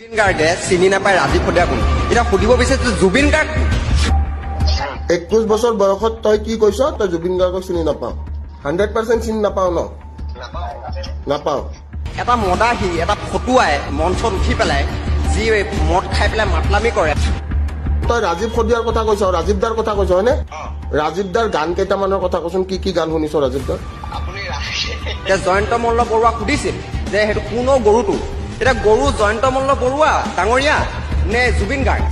জুবিন গাৰ্গে চিনি নাপায় ৰাজীৱ সদিয়া কোন এটা সুধিব বিচাৰিছো জুবিন গাৰ্গ 21 বছৰ বয়সত তই কি কৈছ তই জুবিন গাৰ্গক চিনি নাপাও 100% চিনি নাপাও ন নাপাও এটা মদাহী এটা ফটুৱাই মঞ্চত উঠি পেলাই যি মদ খাই পেলাই মাতলামি কৰে তই ৰাজীৱ সদিয়াৰ কথা কৈছ ৰাজীৱ দাৰ কথা কৈছ হয়নে ৰাজীৱ দাৰ গান কেইটামানৰ কথা কচোন কি গান শুনিছ ৰাজীৱ দাৰ জয়ন্ত মল্ল বৰুৱা সুধিছিল যে সেইটো কোনো গৰুটো এটা গৰু জয়ন্ত মল্ল বৰুৱা ডাঙৰীয়া নে জুবিন গাৰ্গ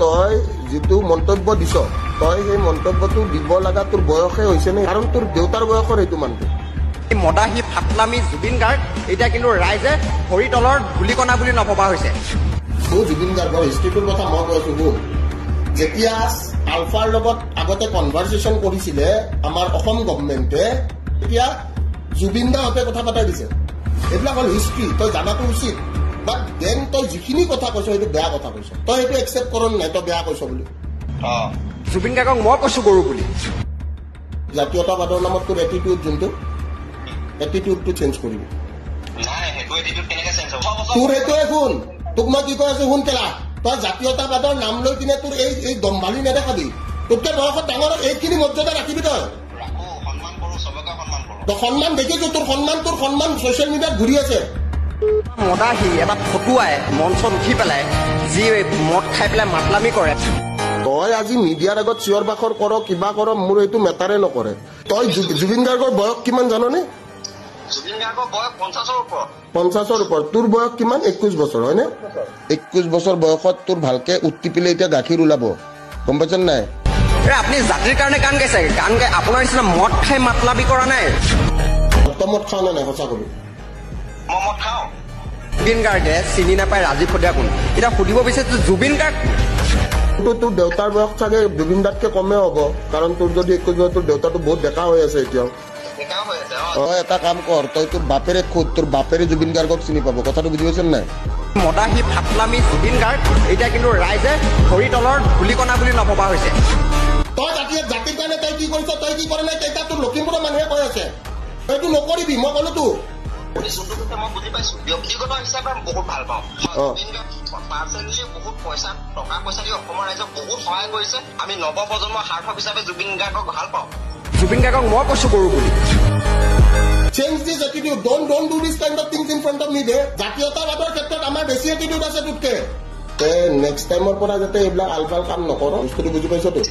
তই যিটো মন্তব্য দিছ তই সেই মন্তব্যটো দিব লগা তোৰ বয়সে হৈছে নে কাৰণ তোৰ দেউতাৰ বয়সৰ সেইটো মানুহটো মদাহী ফাটলামি জুবিন গাৰ্গ এতিয়া কিন্তু ৰাইজে ভৰিতলৰ ধূলিকণা বুলি নভবা হৈছে জুবিন গাৰ্গৰ হিষ্ট্ৰীটোৰ কথা মই কৈছো শুন যেতিয়া আলফাৰ লগত আগতে কনভাৰচেশ্যন কৰিছিলে আমাৰ অসম গভৰ্ণমেণ্টে তেতিয়া জুবিন দাহঁতে কথা পাতাই দিছে এইবিলাক হ'ল হিষ্ট্ৰী তই জানাটো উচিত বাট দেন তই যিখিনি কথা কৈছ সেইটো বেয়া কথা কৈছ তই সেইটো একচেপ্ট কৰ নাই তই বেয়া কৈছ বুলি জুবিন গাৰ্গক মই কৈছো গৰু বুলি জাতীয়তাবাদৰ নামত তোৰ এটিটিউড যোনটো এটিটিউডটো চেঞ্জ কৰিবি তোৰ সেইটোৱে শুন তোক মই কি কৈ আছো শুন কেলা তই জাতীয়তাবাদৰ নাম লৈ কিনে তোৰ এই দম্ভালি নেদেখাবি তোতকে বয়সত ডাঙৰ এইখিনি মৰ্যাদা ৰাখিবি তই সন্মান দেখিছো তোৰ সন্মান ছচিয়েল মিডিয়াত ঘূৰি আছে মদাহী এটা ফটুৱাই মঞ্চত উঠি পেলাই যি মদ খাই পেলাই মাতলামি কৰে তই আজি মিডিয়াৰ আগত চিঞৰ বাখৰ কৰ কিবা কৰ মোৰ এইটো মেটাৰে নকৰে তই জুবিন গাৰ্গৰ বয়স কিমান জাননে 50ৰ ওপৰত তোৰ বয়স কিমান 21 বছৰ হয়নে 21 বছৰ বয়সত তোৰ ভালকে উঠি পেলে এতিয়া গাখীৰ ওলাব গম পাইছেন নাই আপুনি জাতিৰ কাৰণে গান গাইছে গান গাই আপোনাৰ নিচিনা মদ খাই মাতলামি কৰা নাই মদ খাও নে নাই সঁচা কবি জুবিন গাৰ্গে চিনি নাপায় ৰাজীৱ সদিয়া কোন এতিয়া সুধিব বিচাৰিছো জুবিন গাৰ্গ তোৰ দেউতাৰ বয়স চাগে জুবিন দাতকে কমে হ'ব কাৰণ তোৰ যদি 21 বছৰ তোৰ দেউতাটো বহুত ডেকা হৈ আছে এতিয়াও এটা কাম কৰ তই তোৰ বাপেৰে খোদ তোৰ বাপেৰে জুবিন গাৰ্গক চিনি পাব কথাটো বুজি পাইছেন নাই মদাহী ফাটলামি জুবিন গাৰ্গ এতিয়া কিন্তু ৰাইজে ভৰিতলৰ ধূলিকণা বুলি নভবা হৈছে তই জাতিৰ কাৰণে তই কি কৰিছ তই কি কৰা নাই তেতিয়া তোৰ লখিমপুৰৰ মানুহে কৈ আছে তইতো নকৰিবি মই ক'লো তো মই বুজি পাইছো ব্যক্তিগত হিচাপে বহুত ভাল পাওঁ বহুত টকা পইচা দি অসমৰ ৰাইজক বহুত সহায় কৰিছে আমি নৱপ্ৰজন্মৰ সাৰ্থক হিচাপে জুবিন গাৰ্গক ভাল পাওঁ জুবিন গাৰ্গক মই কৈছো গৰু বুলি change this attitude don't do this kind of things in front of me they জাতীয়তাবাদৰ ক্ষেত্ৰত আমাৰ বেছি এটিটিউড আছে তোতকে নেক্সট টাইমৰ পৰা যাতে এইবিলাক আলফাল কাম নকৰ বস্তুটো বুজি পাইছ তো